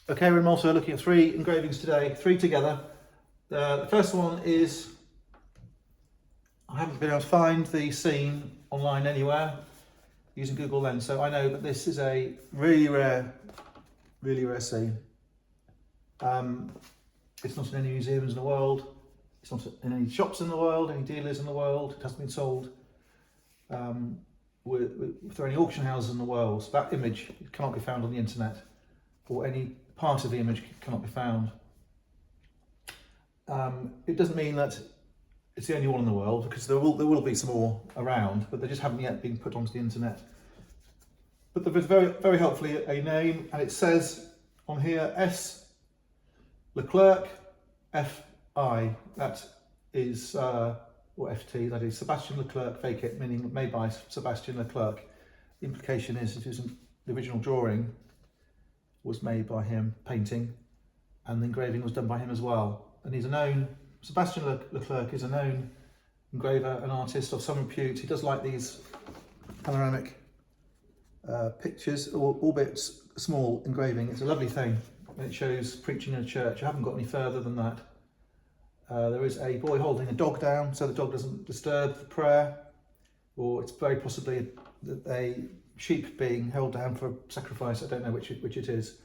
Okay, we're also looking at 3 engravings today, 3 together. The first one is, I haven't been able to find the scene online anywhere using Google Lens, so I know that this is a really rare scene. It's not in any museums in the world, it's not in any shops in the world, any dealers in the world, it hasn't been sold with any auction houses in the world. So that image cannot be found on the internet, or any part of the image cannot be found. It doesn't mean that it's the only one in the world, because there will be some more around, but they just haven't yet been put onto the internet. But there is very helpfully a name, and it says on here S. Leclerc F.I. That is, or F.T. That is Sébastien Leclerc fake it, meaning made by Sébastien Leclerc. The implication is it isn't the original drawing was made by him, painting, and the engraving was done by him as well. And he's a known, Sébastien Leclerc is a known engraver, an artist of some repute. He does like these panoramic pictures, albeit small engraving. It's a lovely thing, and it shows preaching in a church. I haven't got any further than that. There is a boy holding a dog down so the dog doesn't disturb the prayer, or it's very possibly a sheep being held down for sacrifice. I don't know which it is.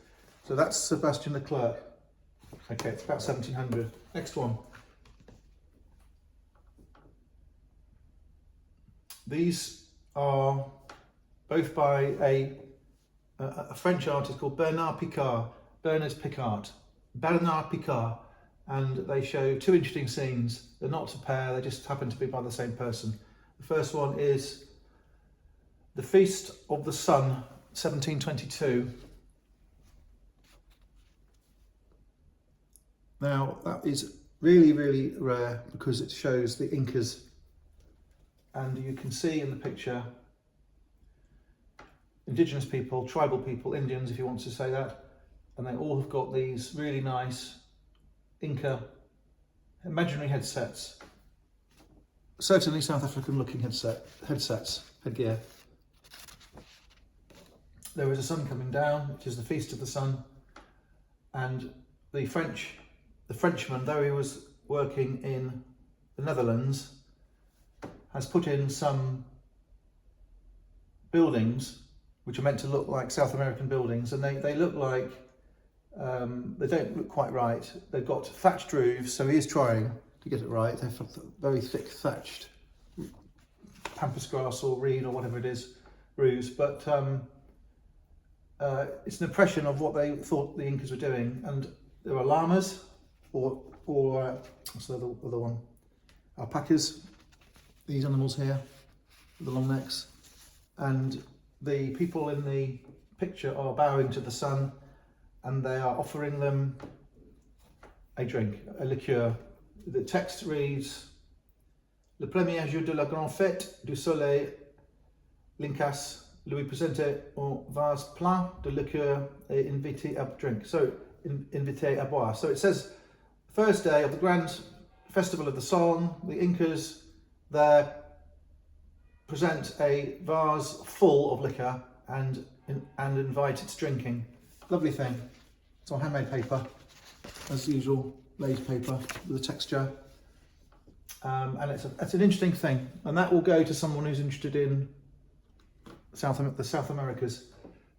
So that's Sébastien Leclerc. Okay, it's about 1700. Next one. These are both by a French artist called Bernard Picart, and they show 2 interesting scenes. They're not a pair, they just happen to be by the same person. The first one is The Feast of the Sun, 1722. Now that is really rare because it shows the Incas, and you can see in the picture indigenous people, tribal people, Indians if you want to say that, and they all have got these really nice Inca imaginary headsets, certainly South African looking headgear. There is a sun coming down, which is the Feast of the Sun, and the Frenchman, though he was working in the Netherlands, has put in some buildings which are meant to look like South American buildings, and they look like, they don't look quite right. They've got thatched roofs, so he is trying to get it right. They're very thick thatched pampas grass or reed or whatever it is, roofs, but it's an impression of what they thought the Incas were doing. And there are llamas, or what's the other one? Alpacas, these animals here with the long necks. And the people in the picture are bowing to the sun, and they are offering them a drink, a liqueur. The text reads, Le premier jour de la grande fête du soleil, l'Incas lui présentait un vase plein de liqueur et invité à drink. So, invité à boire. So it says, first day of the grand festival of the sun, the Incas there present a vase full of liquor and invite its drinking. Lovely thing. It's on handmade paper, as usual, laid paper with a texture. And it's an interesting thing, and that will go to someone who's interested in the South Americas.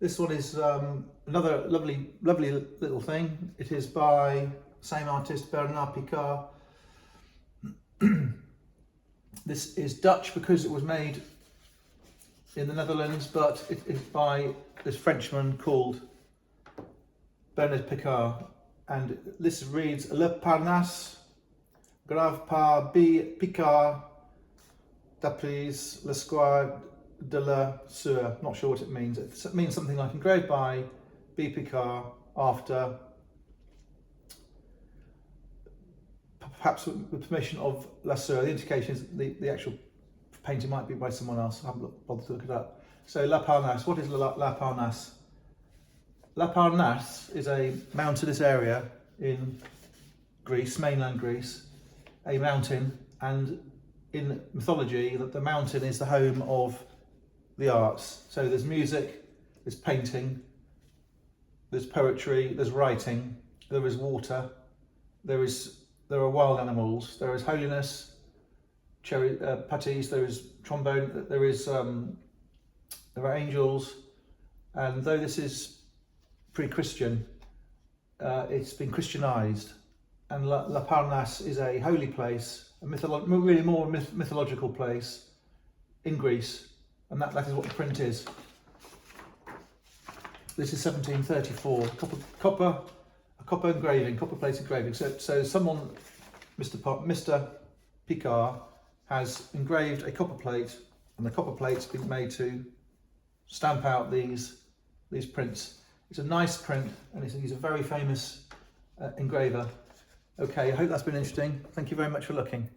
This one is another lovely little thing. It is by the same artist, Bernard Picart. This is Dutch because it was made in the Netherlands, but it is by this Frenchman called Bernard Picart, and this reads Le Parnassus, grave par B. Picart, d'après l'espoir de la Sueur. Not sure what it means. It means something like engraved by B. Picart after, perhaps with permission of La Sueur. The indication is the actual painting might be by someone else. I haven't bothered to look it up. So La Parnasse, what is La Parnasse? La Parnasse is a mountainous area in Greece, mainland Greece, a mountain, and in mythology that the mountain is the home of the arts. So there's music, there's painting, there's poetry, there's writing, there is water, there are wild animals, there is holiness, cherry putties, there is trombone, there are angels, and though this is pre-Christian, it's been Christianized, and La Parnasse is a holy place, really more mythological place in Greece, and that is what the print is. This is 1734, a copper engraving, copper plate engraving. So someone, Mr. Picart, has engraved a copper plate, and the copper plate's been made to stamp out these prints. It's a nice print, and he's a very famous engraver. Okay, I hope that's been interesting. Thank you very much for looking.